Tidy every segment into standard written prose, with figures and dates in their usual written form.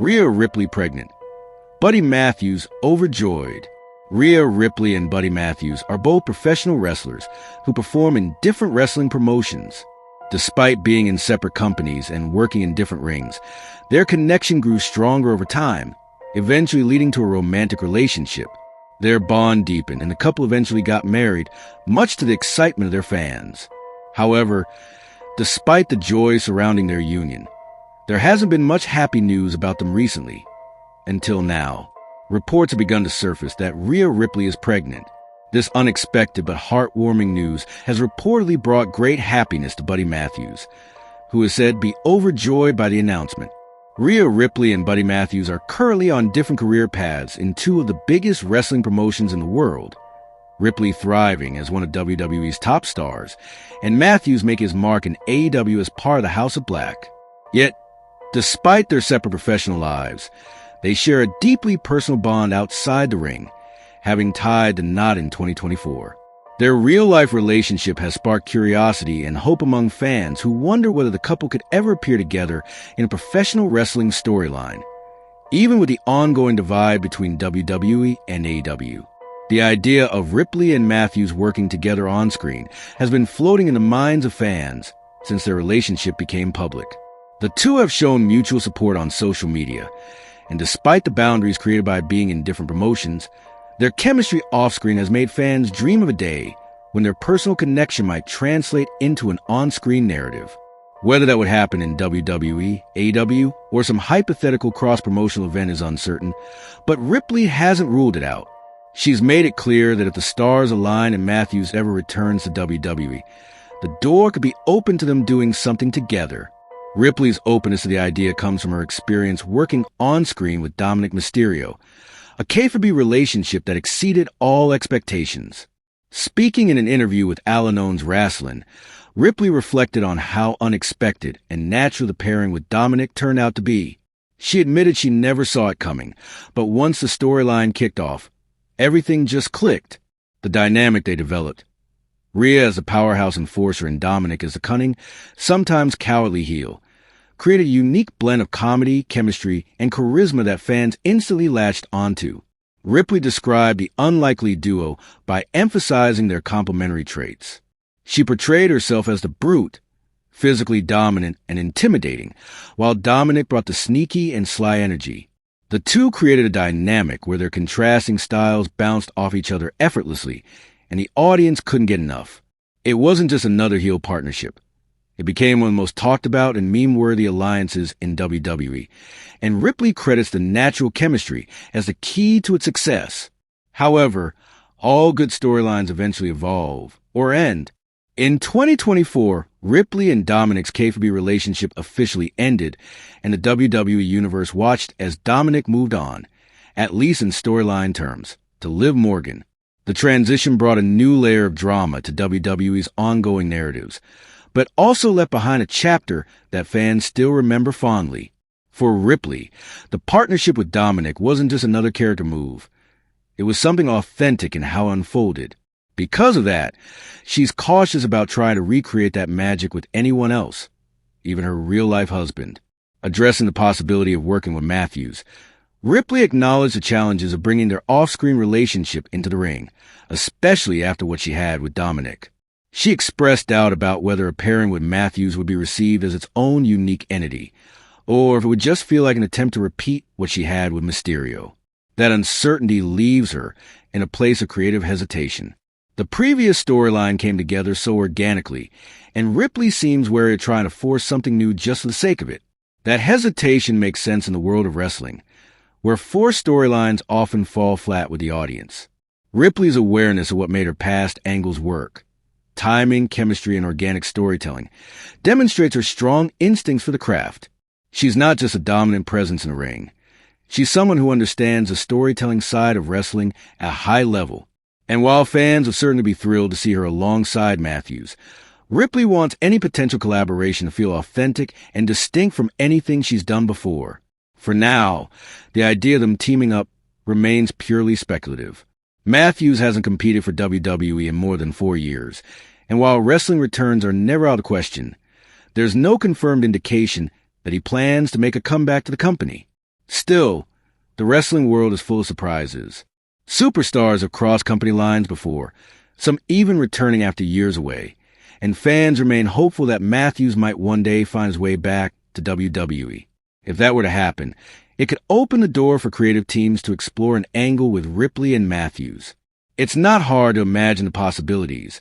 Rhea Ripley Pregnant. Buddy Matthews Overjoyed. Rhea Ripley and Buddy Matthews are both professional wrestlers who perform in different wrestling promotions. Despite being in separate companies and working in different rings, their connection grew stronger over time, eventually leading to a romantic relationship. Their bond deepened and the couple eventually got married, much to the excitement of their fans. However, despite the joy surrounding their union, there hasn't been much happy news about them recently. Until now, reports have begun to surface that Rhea Ripley is pregnant. This unexpected but heartwarming news has reportedly brought great happiness to Buddy Matthews, who is said to be overjoyed by the announcement. Rhea Ripley and Buddy Matthews are currently on different career paths in two of the biggest wrestling promotions in the world. Ripley thriving as one of WWE's top stars, and Matthews making his mark in AEW as part of the House of Black. Yet, despite their separate professional lives, they share a deeply personal bond outside the ring, having tied the knot in 2024. Their real-life relationship has sparked curiosity and hope among fans who wonder whether the couple could ever appear together in a professional wrestling storyline, even with the ongoing divide between WWE and AEW. The idea of Ripley and Matthews working together on screen has been floating in the minds of fans since their relationship became public. The two have shown mutual support on social media, and despite the boundaries created by being in different promotions, their chemistry off-screen has made fans dream of a day when their personal connection might translate into an on-screen narrative. Whether that would happen in WWE, AEW, or some hypothetical cross-promotional event is uncertain, but Ripley hasn't ruled it out. She's made it clear that if the stars align and Matthews ever returns to WWE, the door could be open to them doing something together. Ripley's openness to the idea comes from her experience working on-screen with Dominic Mysterio, a kayfabe relationship that exceeded all expectations. Speaking in an interview with Al-Anon's Wrestling, Ripley reflected on how unexpected and natural the pairing with Dominic turned out to be. She admitted she never saw it coming, but once the storyline kicked off, everything just clicked. The dynamic they developed. Rhea as a powerhouse enforcer and Dominic as a cunning, sometimes cowardly heel, created a unique blend of comedy, chemistry, and charisma that fans instantly latched onto. Ripley described the unlikely duo by emphasizing their complementary traits. She portrayed herself as the brute, physically dominant and intimidating, while Dominic brought the sneaky and sly energy. The two created a dynamic where their contrasting styles bounced off each other effortlessly, and the audience couldn't get enough. It wasn't just another heel partnership. It became one of the most talked about and meme-worthy alliances in WWE, and Ripley credits the natural chemistry as the key to its success. However, all good storylines eventually evolve or end. In 2024, Ripley and Dominic's kayfabe relationship officially ended, and the WWE Universe watched as Dominic moved on, at least in storyline terms, to Liv Morgan. The transition brought a new layer of drama to WWE's ongoing narratives, but also left behind a chapter that fans still remember fondly. For Ripley, the partnership with Dominic wasn't just another character move. It was something authentic in how it unfolded. Because of that, she's cautious about trying to recreate that magic with anyone else, even her real-life husband. Addressing the possibility of working with Matthews, Ripley acknowledged the challenges of bringing their off-screen relationship into the ring, especially after what she had with Dominic. She expressed doubt about whether a pairing with Matthews would be received as its own unique entity, or if it would just feel like an attempt to repeat what she had with Mysterio. That uncertainty leaves her in a place of creative hesitation. The previous storyline came together so organically, and Ripley seems wary of trying to force something new just for the sake of it. That hesitation makes sense in the world of wrestling, where forced storylines often fall flat with the audience. Ripley's awareness of what made her past angles work, timing, chemistry, and organic storytelling, demonstrates her strong instincts for the craft. She's not just a dominant presence in the ring. She's someone who understands the storytelling side of wrestling at a high level. And while fans will certainly be thrilled to see her alongside Matthews, Ripley wants any potential collaboration to feel authentic and distinct from anything she's done before. For now, the idea of them teaming up remains purely speculative. Matthews hasn't competed for WWE in more than 4 years, and while wrestling returns are never out of question, there's no confirmed indication that he plans to make a comeback to the company. Still, the wrestling world is full of surprises. Superstars have crossed company lines before, some even returning after years away, and fans remain hopeful that Matthews might one day find his way back to WWE. If that were to happen, it could open the door for creative teams to explore an angle with Ripley and Matthews. It's not hard to imagine the possibilities,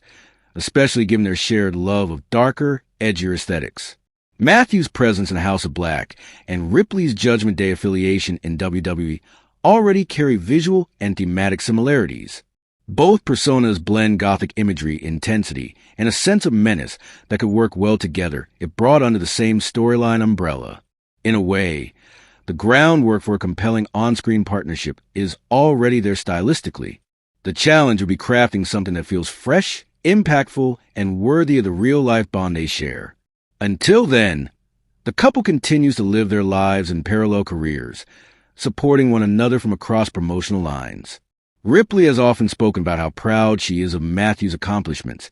especially given their shared love of darker, edgier aesthetics. Matthews' presence in House of Black and Ripley's Judgment Day affiliation in WWE already carry visual and thematic similarities. Both personas blend gothic imagery, intensity, and a sense of menace that could work well together if brought under the same storyline umbrella. In a way, the groundwork for a compelling on-screen partnership is already there stylistically. The challenge would be crafting something that feels fresh, impactful, and worthy of the real-life bond they share. Until then, the couple continues to live their lives in parallel careers, supporting one another from across promotional lines. Ripley has often spoken about how proud she is of Matthews' accomplishments,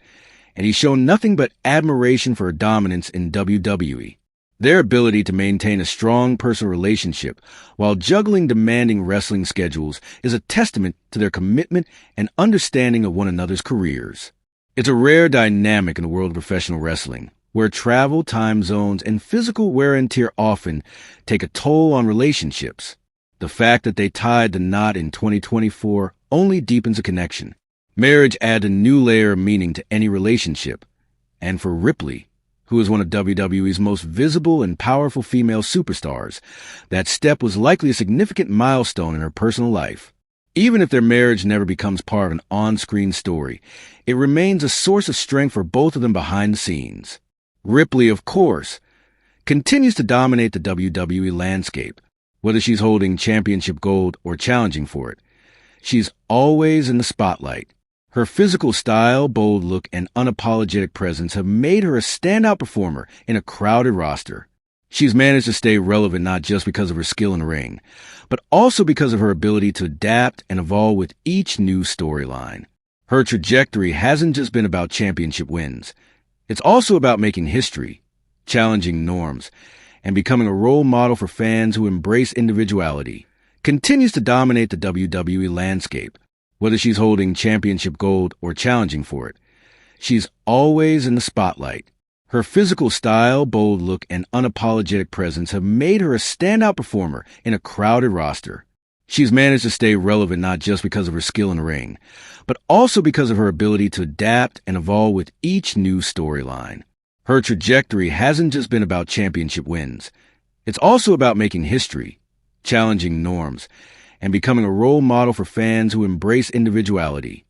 and he's shown nothing but admiration for her dominance in WWE. Their ability to maintain a strong personal relationship while juggling demanding wrestling schedules is a testament to their commitment and understanding of one another's careers. It's a rare dynamic in the world of professional wrestling, where travel, time zones, and physical wear and tear often take a toll on relationships. The fact that they tied the knot in 2024 only deepens a connection. Marriage adds a new layer of meaning to any relationship. And for Ripley, who is one of WWE's most visible and powerful female superstars, that step was likely a significant milestone in her personal life. Even if their marriage never becomes part of an on-screen story, it remains a source of strength for both of them behind the scenes. Ripley, of course, continues to dominate the WWE landscape, whether she's holding championship gold or challenging for it. She's always in the spotlight. Her physical style, bold look, and unapologetic presence have made her a standout performer in a crowded roster. She's managed to stay relevant not just because of her skill in the ring, but also because of her ability to adapt and evolve with each new storyline. Her trajectory hasn't just been about championship wins. It's also about making history, challenging norms, and becoming a role model for fans who embrace individuality. Continues to dominate the WWE landscape, whether she's holding championship gold or challenging for it. She's always in the spotlight. Her physical style, bold look, and unapologetic presence have made her a standout performer in a crowded roster. She's managed to stay relevant not just because of her skill in the ring, but also because of her ability to adapt and evolve with each new storyline. Her trajectory hasn't just been about championship wins. It's also about making history, challenging norms, and becoming a role model for fans who embrace individuality.